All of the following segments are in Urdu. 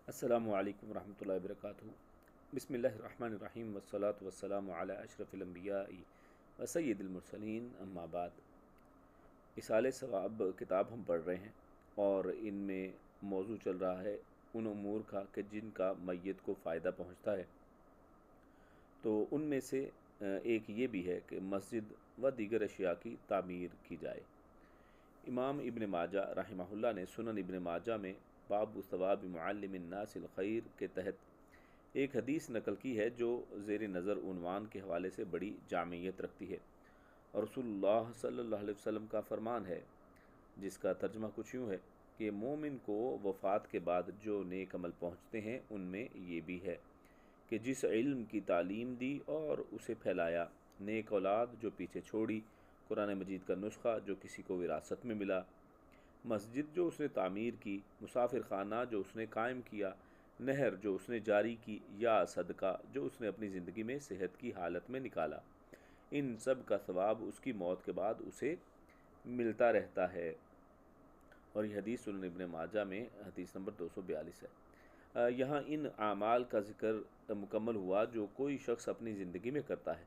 السلام علیکم ورحمۃ اللہ وبرکاتہ۔ بسم اللہ الرحمن الرحیم والصلاة والسلام علی اشرف الانبیاء و سید المرسلین، اما بعد۔ اصالِ ثواب کتاب ہم پڑھ رہے ہیں اور ان میں موضوع چل رہا ہے ان امور کا کہ جن کا میت کو فائدہ پہنچتا ہے۔ تو ان میں سے ایک یہ بھی ہے کہ مسجد و دیگر اشیاء کی تعمیر کی جائے۔ امام ابن ماجہ رحمہ اللہ نے سنن ابن ماجہ میں باب ثواب معلم الناس الخیر کے تحت ایک حدیث نقل کی ہے جو زیر نظر عنوان کے حوالے سے بڑی جامعیت رکھتی ہے، اور رسول اللہ صلی اللہ علیہ وسلم کا فرمان ہے، جس کا ترجمہ کچھ یوں ہے کہ مومن کو وفات کے بعد جو نیک عمل پہنچتے ہیں ان میں یہ بھی ہے کہ جس علم کی تعلیم دی اور اسے پھیلایا، نیک اولاد جو پیچھے چھوڑی، قرآن مجید کا نسخہ جو کسی کو وراثت میں ملا، مسجد جو اس نے تعمیر کی، مسافر خانہ جو اس نے قائم کیا، نہر جو اس نے جاری کی، یا صدقہ جو اس نے اپنی زندگی میں صحت کی حالت میں نکالا، ان سب کا ثواب اس کی موت کے بعد اسے ملتا رہتا ہے۔ اور یہ حدیث سنن ابن ماجہ میں حدیث نمبر 242 ہے۔ یہاں ان اعمال کا ذکر مکمل ہوا جو کوئی شخص اپنی زندگی میں کرتا ہے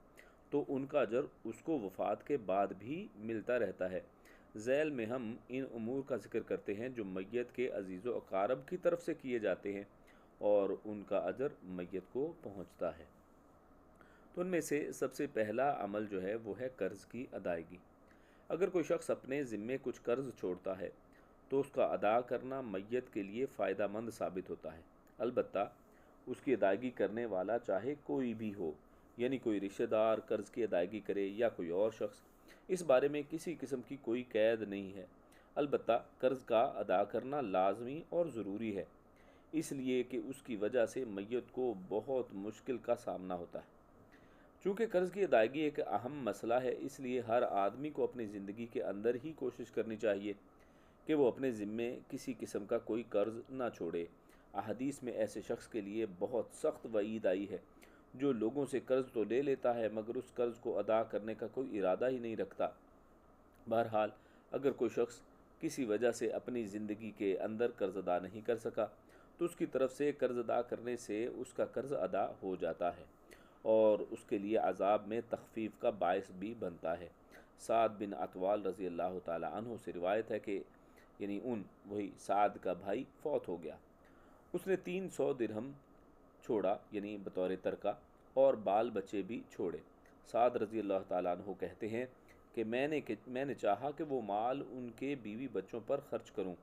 تو ان کا اجر اس کو وفات کے بعد بھی ملتا رہتا ہے۔ ذیل میں ہم ان امور کا ذکر کرتے ہیں جو میت کے عزیز و اقارب کی طرف سے کیے جاتے ہیں اور ان کا اجر میت کو پہنچتا ہے۔ تو ان میں سے سب سے پہلا عمل جو ہے وہ ہے قرض کی ادائیگی۔ اگر کوئی شخص اپنے ذمے کچھ قرض چھوڑتا ہے تو اس کا ادا کرنا میت کے لیے فائدہ مند ثابت ہوتا ہے، البتہ اس کی ادائیگی کرنے والا چاہے کوئی بھی ہو، یعنی کوئی رشتہ دار قرض کی ادائیگی کرے یا کوئی اور شخص، اس بارے میں کسی قسم کی کوئی قید نہیں ہے۔ البتہ قرض کا ادا کرنا لازمی اور ضروری ہے، اس لیے کہ اس کی وجہ سے میت کو بہت مشکل کا سامنا ہوتا ہے۔ چونکہ قرض کی ادائیگی ایک اہم مسئلہ ہے، اس لیے ہر آدمی کو اپنی زندگی کے اندر ہی کوشش کرنی چاہیے کہ وہ اپنے ذمے کسی قسم کا کوئی قرض نہ چھوڑے۔ احادیث میں ایسے شخص کے لیے بہت سخت وعید آئی ہے جو لوگوں سے قرض تو لے لیتا ہے مگر اس قرض کو ادا کرنے کا کوئی ارادہ ہی نہیں رکھتا۔ بہرحال اگر کوئی شخص کسی وجہ سے اپنی زندگی کے اندر قرض ادا نہیں کر سکا تو اس کی طرف سے قرض ادا کرنے سے اس کا قرض ادا ہو جاتا ہے اور اس کے لیے عذاب میں تخفیف کا باعث بھی بنتا ہے۔ سعد بن اطوال رضی اللہ تعالی عنہ سے روایت ہے کہ وہی سعد کا بھائی فوت ہو گیا، اس نے 300 درہم چھوڑا یعنی بطور ترکہ، اور بال بچے بھی چھوڑے۔ سعد رضی اللہ تعالیٰ عنہ کہتے ہیں کہ میں نے چاہا کہ وہ مال ان کے بیوی بچوں پر خرچ کروں۔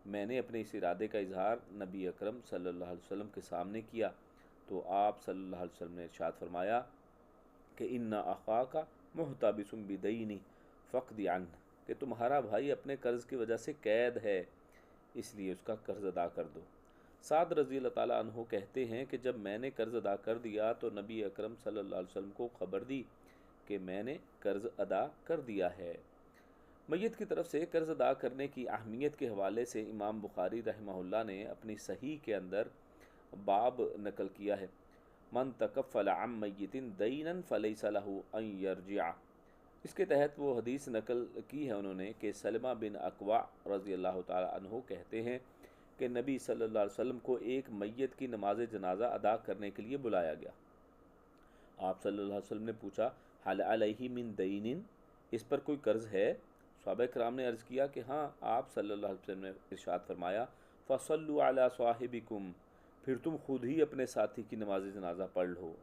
میں نے اپنے اس ارادے کا اظہار نبی اکرم صلی اللہ علیہ وسلم کے سامنے کیا تو آپ صلی اللہ علیہ وسلم نے ارشاد فرمایا کہ ان اخاک محتبس بدینہ فاقض عنہ، کہ تمہارا بھائی اپنے قرض کی وجہ سے قید ہے، اس لیے اس کا قرض ادا کر دو۔ سعد رضی اللہ تعالیٰ عنہ کہتے ہیں کہ جب میں نے قرض ادا کر دیا تو نبی اکرم صلی اللہ علیہ وسلم کو خبر دی کہ میں نے قرض ادا کر دیا ہے۔ میت کی طرف سے قرض ادا کرنے کی اہمیت کے حوالے سے امام بخاری رحمہ اللہ نے اپنی صحیح کے اندر باب نقل کیا ہے، من تکفل عن میت دینا فلیس لہ ان یرجع۔ اس کے تحت وہ حدیث نقل کی ہے انہوں نے کہ سلمہ بن اکوع رضی اللہ تعالی عنہ کہتے ہیں کہ نبی صلی اللہ علیہ وسلم کو ایک میت کی نماز جنازہ ادا کرنے کے لیے بلایا گیا۔ آپ صلی اللہ علیہ وسلم نے پوچھا حل علیہ من دین، اس پر کوئی قرض ہے؟ صحابہ کرام نے عرض کیا کہ ہاں۔ آپ صلی اللہ علیہ وسلم نے ارشاد فرمایا فصلوا علی صاحبکم، پھر تم خود ہی اپنے ساتھی کی نماز جنازہ پڑھ لو۔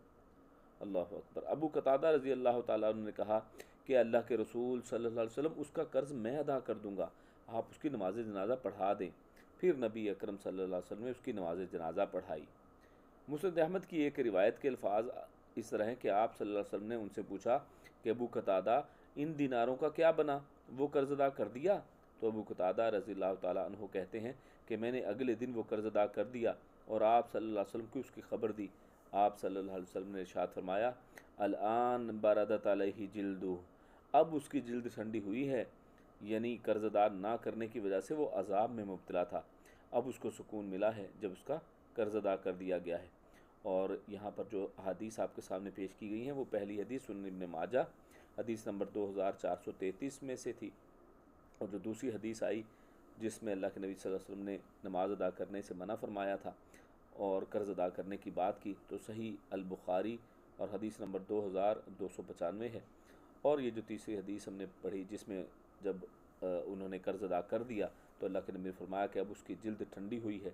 اللہ اکبر۔ ابو قتادہ رضی اللہ تعالیٰ عنہ نے کہا کہ اللہ کے رسول صلی اللہ علیہ وسلم اس کا قرض میں ادا کر دوں گا، آپ اس کی نماز جنازہ پڑھا دیں۔ پھر نبی اکرم صلی اللہ علیہ وسلم نے اس کی نماز جنازہ پڑھائی۔ مسند احمد کی ایک روایت کے الفاظ اس طرح ہیں کہ آپ صلی اللہ علیہ وسلم نے ان سے پوچھا کہ ابو قتادہ ان دیناروں کا کیا بنا، وہ قرض ادا کر دیا؟ تو ابو قتادہ رضی اللہ تعالیٰ عنہ کہتے ہیں کہ میں نے اگلے دن وہ قرض ادا کر دیا اور آپ صلی اللہ علیہ وسلم کو اس کی خبر دی۔ آپ صلی اللہ علیہ وسلم نے ارشاد فرمایا الآن بردت علیہ جلدہ، اب اس کی جلد ٹھنڈی ہوئی ہے، یعنی قرض ادا نہ کرنے کی وجہ سے وہ عذاب میں مبتلا تھا، اب اس کو سکون ملا ہے جب اس کا قرض ادا کر دیا گیا ہے۔ اور یہاں پر جو حدیث آپ کے سامنے پیش کی گئی ہیں وہ پہلی حدیث سنن ابن ماجہ حدیث نمبر 2433 میں سے تھی، اور جو دوسری حدیث آئی جس میں اللہ کے نبی صلی اللہ علیہ وسلم نے نماز ادا کرنے سے منع فرمایا تھا اور قرض ادا کرنے کی بات کی، تو صحیح البخاری اور حدیث نمبر 2295 ہے۔ اور یہ جو تیسری حدیث ہم نے پڑھی جس میں جب انہوں نے قرض ادا کر دیا تو اللہ کے نبی نے فرمایا کہ اب اس کی جلد ٹھنڈی ہوئی ہے،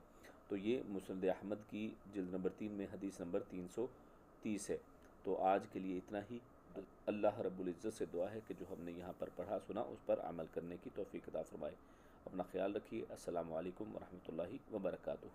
تو یہ مسند احمد کی جلد نمبر 3 میں حدیث نمبر 330 ہے۔ تو آج کے لیے اتنا ہی۔ اللہ رب العزت سے دعا ہے کہ جو ہم نے یہاں پر پڑھا سنا اس پر عمل کرنے کی توفیق عطا فرمائے۔ اپنا خیال رکھیے۔ السلام علیکم ورحمۃ اللہ وبرکاتہ۔